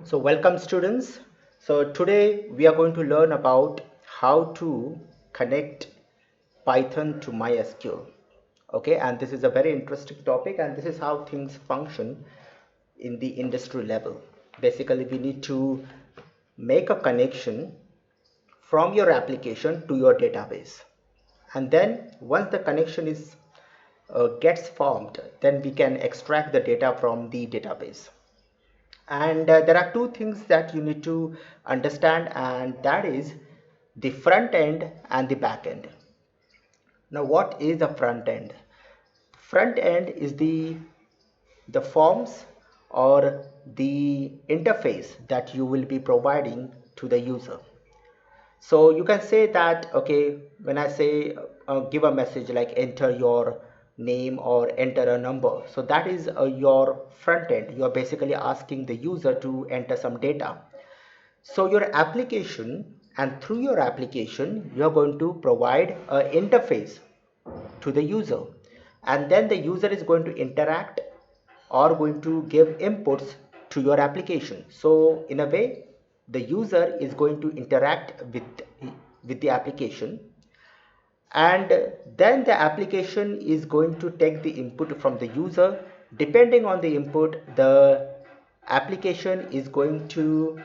So welcome students. So today we are going to learn about how to connect Python to MySQL. Okay, and this is a very interesting topic and this is how things function in the industry level. Basically, we need to make a connection from your application to your database. And then once the connection is gets formed, then we can extract the data from the database. And there are two things that you need to understand, and that is the front end and the back end. Now what is the front end? Front end is the forms or the interface that you will be providing to the user. So you can say that, okay, when I say give a message like enter your name or enter a number, so that is your front end. You are basically asking the user to enter some data. So your application, and through your application you are going to provide an interface to the user, and then the user is going to interact or going to give inputs to your application. So in a way, the user is going to interact with the application, and then the application is going to take the input from the user. Depending on the input, the application is going to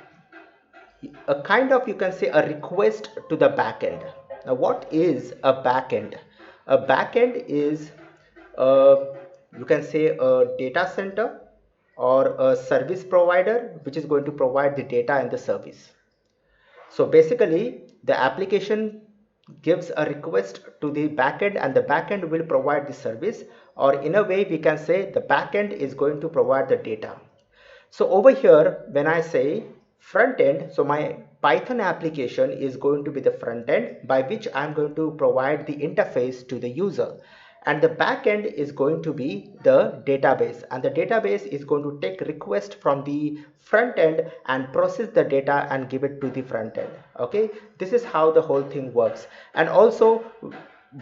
a kind of, you can say, a request to the backend. Now what is a backend? A backend is you can say a data center or a service provider which is going to provide the data and the service. So basically the application gives a request to the backend and the backend will provide the service, or in a way we can say the backend is going to provide the data. So over here, when I say front end, so my Python application is going to be the front end by which I'm going to provide the interface to the user. And the back end is going to be the database, and the database is going to take request from the front end and process the data and give it to the front end. Okay, this is how the whole thing works. And also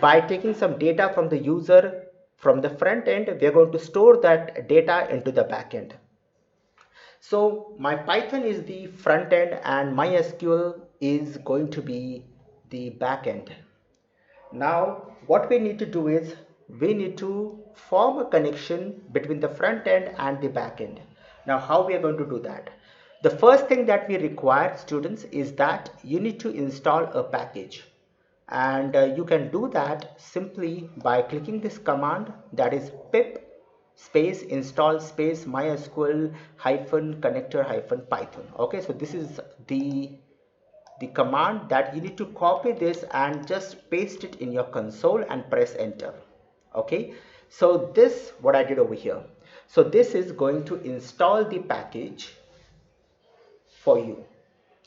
by taking some data from the user from the front end, we are going to store that data into the back end. So my Python is the front end and MySQL is going to be the back end. Now what we need to do is we need to form a connection between the front end and the back end. Now how we are going to do that? The first thing that we require, students, is that you need to install a package, and you can do that simply by clicking this command, that is pip space install space mysql hyphen connector hyphen python. Okay, so this is the command that you need to copy this and just paste it in your console and press enter. Okay, so this what I did over here. So this is going to install the package for you.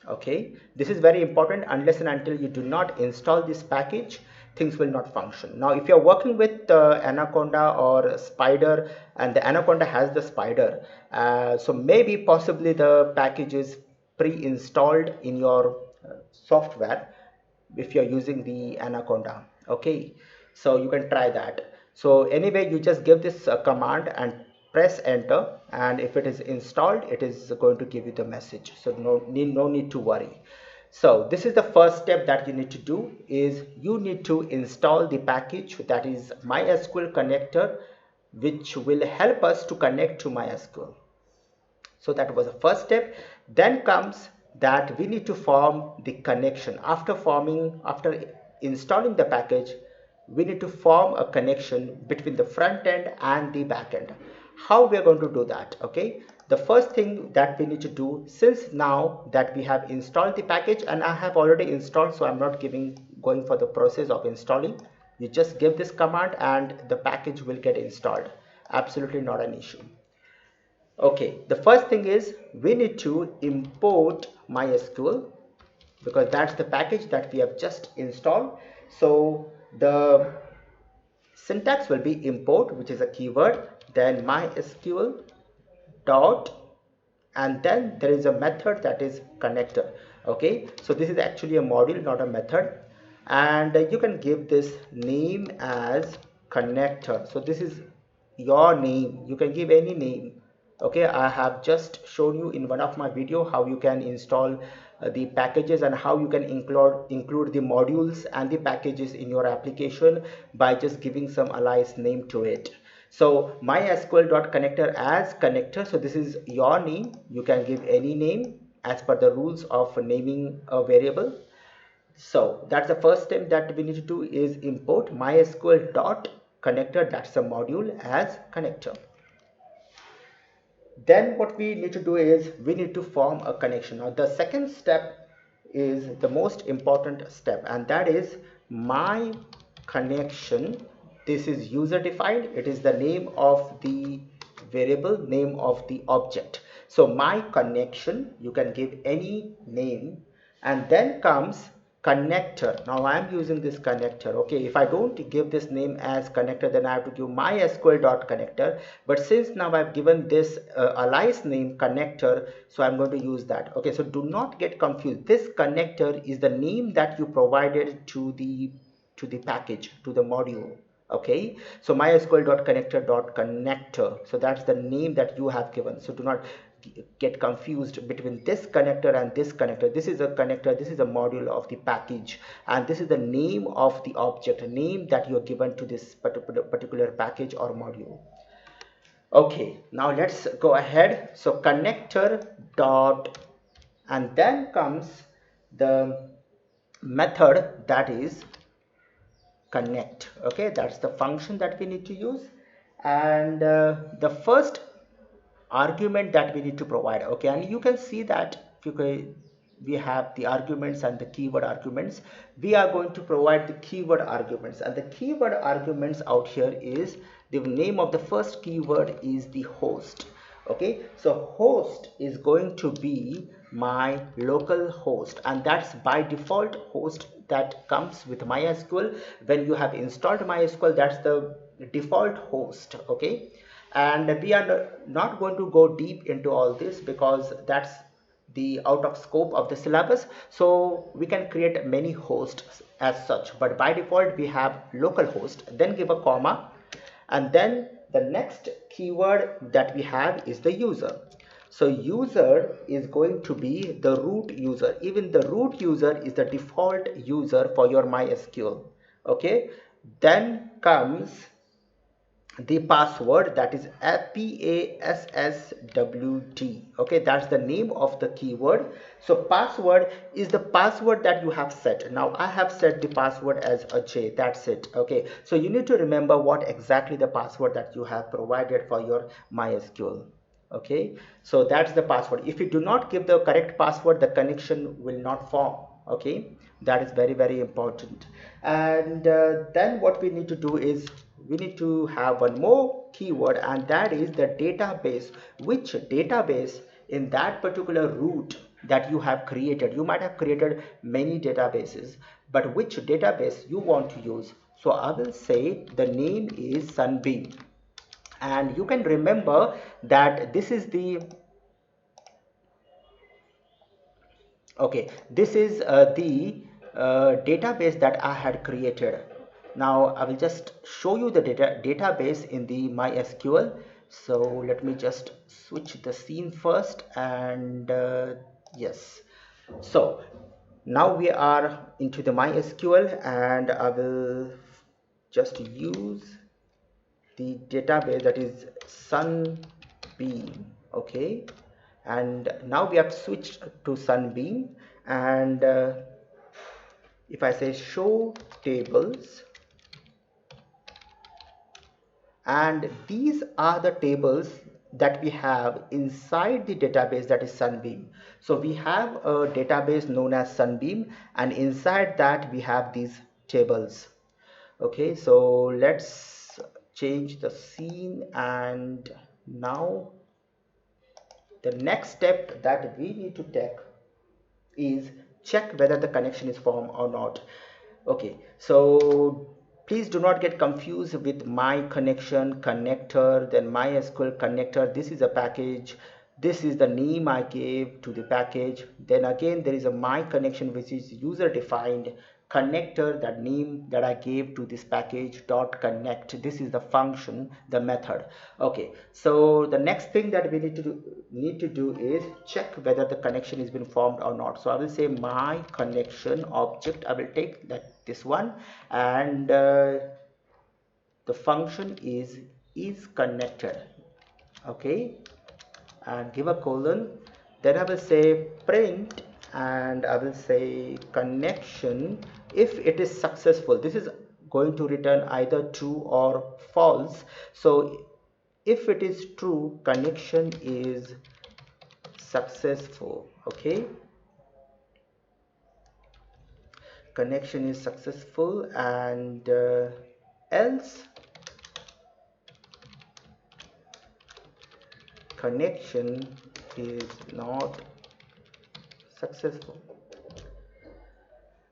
Okay, this is very important. Unless and until you do not install this package, things will not function. Now if you're working with Anaconda or Spider, and the Anaconda has the Spider, so maybe possibly the package is pre-installed in your software if you're using the Anaconda. Okay, so you can try that. So anyway, you just give this command and press enter, and if it is installed, it is going to give you the message. So no need to worry. So this is the first step that you need to do, is you need to install the package, that is MySQL connector, which will help us to connect to MySQL. So that was the first step. Then comes that we need to form the connection. After installing the package, we need to form a connection between the front end and the back end. How we are going to do that? Okay, the first thing that we need to do, since now that we have installed the package, and I have already installed, so I'm not going for the process of installing. You just give this command and the package will get installed. Absolutely not an issue. Okay, the first thing is we need to import MySQL, because that's the package that we have just installed. So the syntax will be import, which is a keyword, then MySQL dot, and then there is a method that is connector. Okay, so this is actually a module, not a method, and you can give this name as connector. So this is your name, you can give any name. Okay, I have just shown you in one of my video how you can install the packages and how you can include the modules and the packages in your application by just giving some alias name to it. So mysql.connector as connector, so this is your name. You can give any name as per the rules of naming a variable. So that's the first step that we need to do, is import mysql.connector, that's a module, as connector. Then what we need to do is we need to form a connection. Now the second step is the most important step, and that is my connection. This is user defined. It is the name of the variable, name of the object. So my connection, you can give any name, and then comes connector. Now I am using this connector. Okay, if I don't give this name as connector, then I have to give mysql.connector. But since now I've given this alias name connector, so I'm going to use that. Okay, so do not get confused. This connector is the name that you provided to the package, to the module. Okay, so mysql.connector.connector, so that's the name that you have given. So do not get confused between this connector and this connector. This is a connector, this is a module of the package, and this is the name of the object, name that you are given to this particular package or module. Okay, now let's go ahead. So connector dot, and then comes the method, that is connect. Okay, that's the function that we need to use. And the first argument that we need to provide. Okay, and you can see that we have the arguments and the keyword arguments. We are going to provide the keyword arguments, and the keyword arguments out here is the name of the first keyword is the host. Okay, so host is going to be my local host, and that's by default host that comes with MySQL. When you have installed MySQL, that's the default host. Okay, and we are not going to go deep into all this because that's the out of scope of the syllabus. So we can create many hosts as such, but by default we have local host, then give a comma, and then the next keyword that we have is the user. So user is going to be the root user. Even the root user is the default user for your MySQL. Okay, then comes the password, that is passwd. Okay, that's the name of the keyword. So password is the password that you have set. Now I have set the password as Ajay, that's it. Okay, so you need to remember what exactly the password that you have provided for your MySQL. Okay, so that's the password. If you do not give the correct password, the connection will not form. Okay, that is very, very important. And then what we need to do is we need to have one more keyword, and that is the database. Which database in that particular route that you have created? You might have created many databases, but which database you want to use? So I will say the name is Sunbeam, and you can remember that this is the okay, this is the database that I had created. Now I will just show you the database in the MySQL. So let me just switch the scene first, and yes, so now we are into the MySQL, and I will just use the database, that is Sunbeam. Okay, and now we have switched to Sunbeam, and if I say show tables, and these are the tables that we have inside the database, that is Sunbeam. So we have a database known as Sunbeam, and inside that we have these tables. Okay, so let's change the scene, and now the next step that we need to take is check whether the connection is formed or not. Okay, so please do not get confused with my connection connector, then MySQL connector. This is a package, this is the name I gave to the package. Then again there is a my connection, which is user defined. connector, that name that I gave to this package dot connect. This is the function, the method. Okay, so the next thing that we need to do is check whether the connection has been formed or not. So I will say my connection object, I will take that this one, and the function is connected. Okay, and give a colon, then I will say print, and I will say connection if it is successful. This is going to return either true or false. So if it is true, connection is successful. Okay, connection is successful, and else connection is not successful.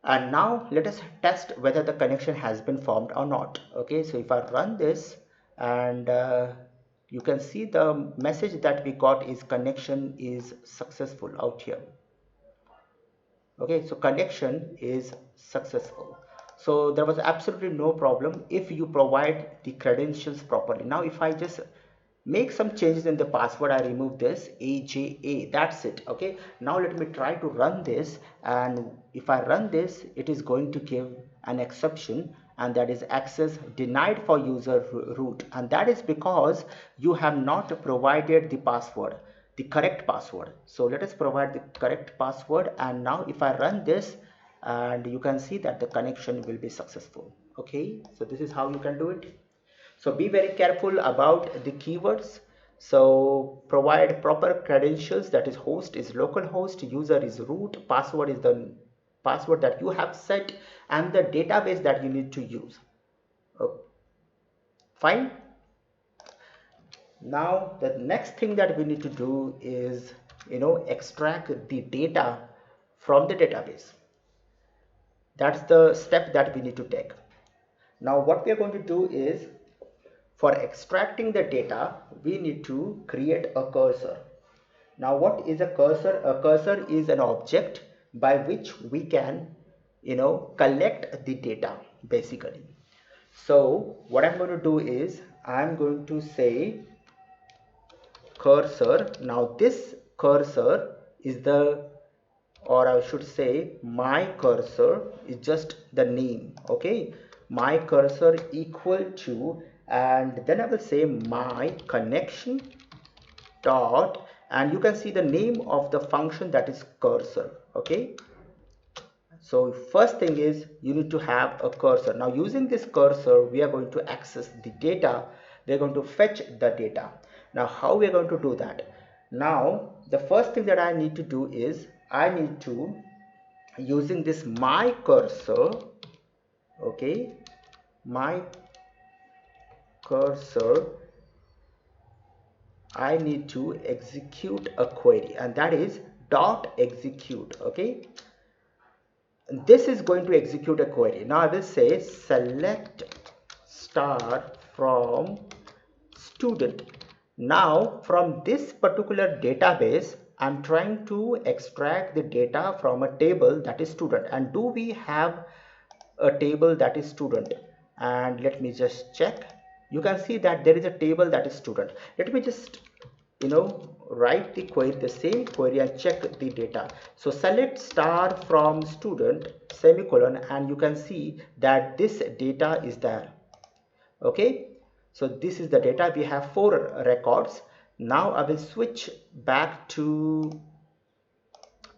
And now let us test whether the connection has been formed or not. Okay, so if I run this, and you can see the message that we got is connection is successful out here. Okay, so connection is successful. So there was absolutely no problem if you provide the credentials properly. Now if I just make some changes in the password, I remove this AJA, that's it. Okay, now let me try to run this, and if I run this, it is going to give an exception, and that is access denied for user root, and that is because you have not provided the password, the correct password. So let us provide the correct password, and now if I run this, and you can see that the connection will be successful. Okay, so this is how you can do it. So be very careful about the keywords. So provide proper credentials, that is host is localhost, user is root, password is the password that you have set, and the database that you need to use. Oh, fine. Now the next thing that we need to do is, extract the data from the database. That's the step that we need to take. Now what we are going to do is, for extracting the data, we need to create a cursor. Now what is a cursor? A cursor is an object by which we can, collect the data basically. So what I'm going to do is, I'm going to say cursor. Now this cursor is the, or I should say my cursor is just the name. Okay, my cursor equal to, and then I will say my connection dot, and you can see the name of the function, that is cursor. Okay, so first thing is you need to have a cursor. Now using this cursor, we are going to access the data. We're going to fetch the data. Now how we are going to do that? Now the first thing that I need to do is, I need to, using this my cursor, okay, my cursor, I need to execute a query, and that is dot execute. Okay, this is going to execute a query. Now I will say select star from student. Now from this particular database, I'm trying to extract the data from a table that is student. And do we have a table that is student? And let me just check. You can see that there is a table that is student. Let me just, write the query, the same query, and check the data. So select star from student semicolon, and you can see that this data is there. Okay, so this is the data. We have 4 records. Now I will switch back to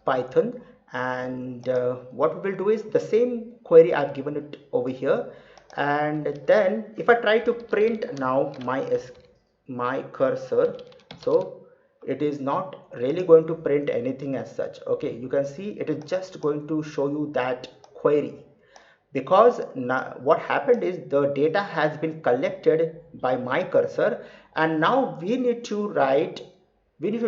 Python, and what we will do is the same query I've given it over here, and then if I try to print now my cursor, so it is not really going to print anything as such. Okay, you can see it is just going to show you that query, because now what happened is the data has been collected by my cursor, and now we need to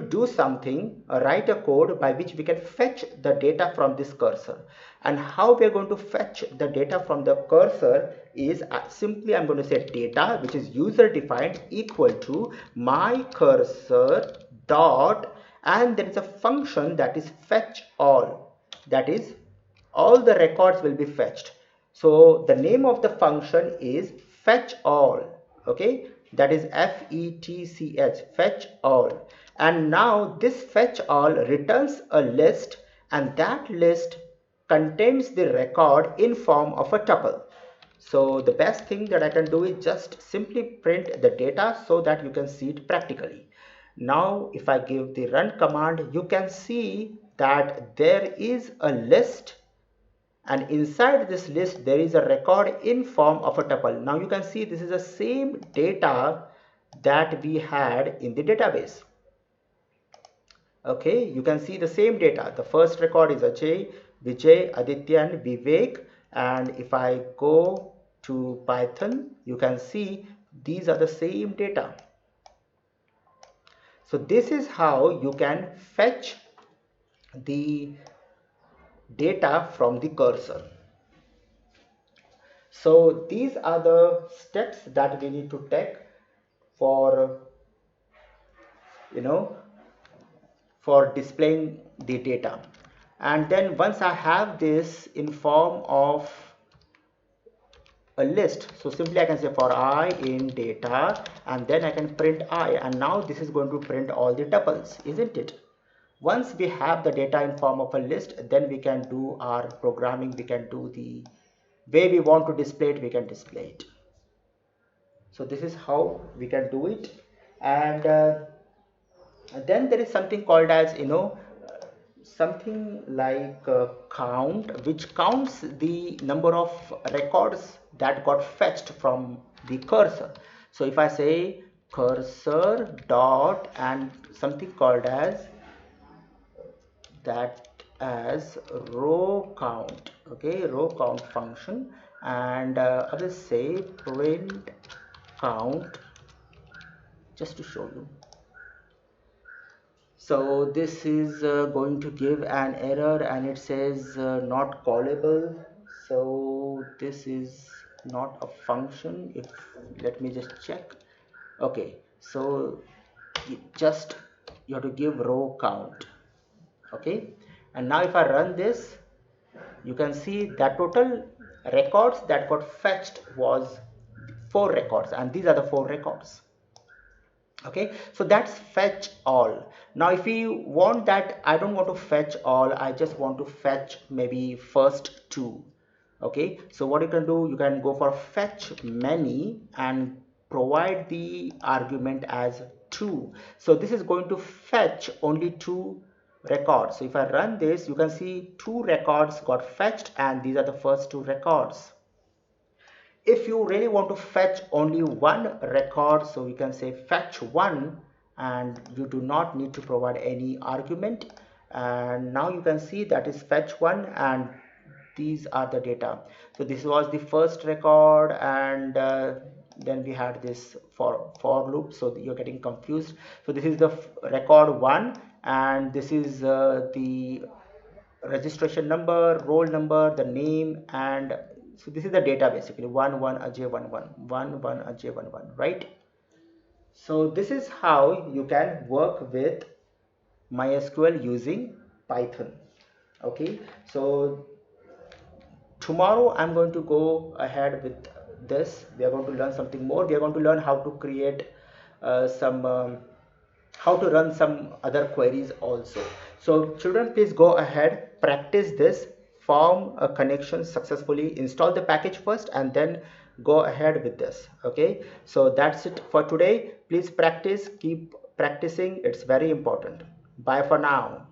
do something, write a code by which we can fetch the data from this cursor. And how we are going to fetch the data from the cursor is, simply I'm going to say data, which is user defined, equal to my cursor dot, and there is a function that is fetch all, that is all the records will be fetched. So the name of the function is fetch all. Okay, that is FETCH, fetch all. And now this fetch all returns a list, and that list contains the record in form of a tuple. So the best thing that I can do is just simply print the data so that you can see it practically. Now if I give the run command, you can see that there is a list, and inside this list there is a record in form of a tuple. Now you can see this is the same data that we had in the database. Okay, you can see the same data. The first record is Ajay, Vijay, Aditya and Vivek, and if I go to Python, you can see these are the same data. So this is how you can fetch the data from the cursor. So these are the steps that we need to take for, you know, for displaying the data. And then once I have this in form of a list, so simply I can say for I in data, and then I can print I, and now this is going to print all the tuples, isn't it? Once we have the data in form of a list, then we can do our programming. We can do the way we want to display it, we can display it. So this is how we can do it. And then there is something called as, something like count, which counts the number of records that got fetched from the cursor. So if I say cursor dot and something called as that as row count, okay, row count function, and I will say print count just to show you. So this is going to give an error, and it says not callable. So this is not a function. If let me just check. Okay, so just you have to give row count. Okay, and now if I run this, you can see that total records that got fetched was 4 records, and these are the 4 records. Okay, so that's fetch all. Now if you want that, I don't want to fetch all, I just want to fetch maybe first 2. Okay, so what you can do, you can go for fetch many and provide the argument as 2. So this is going to fetch only 2 records. So if I run this, you can see 2 records got fetched, and these are the first 2 records. If you really want to fetch only 1 record, so you can say fetch 1, and you do not need to provide any argument. And now you can see that is fetch 1, and these are the data. So this was the first record, and then we had this for loop, so you're getting confused. So this is the record 1, and this is the registration number, roll number, the name, and so this is the data basically 1 1 Ajay 1 1 1 1 Ajay 1 1, right? So this is how you can work with MySQL using Python. Okay, so tomorrow I'm going to go ahead with this. We are going to learn something more. We are going to learn how to create some how to run some other queries also. So children, please go ahead, practice this, form a connection successfully, install the package first, and then go ahead with this. Okay, so that's it for today. Please practice, keep practicing, it's very important. Bye for now.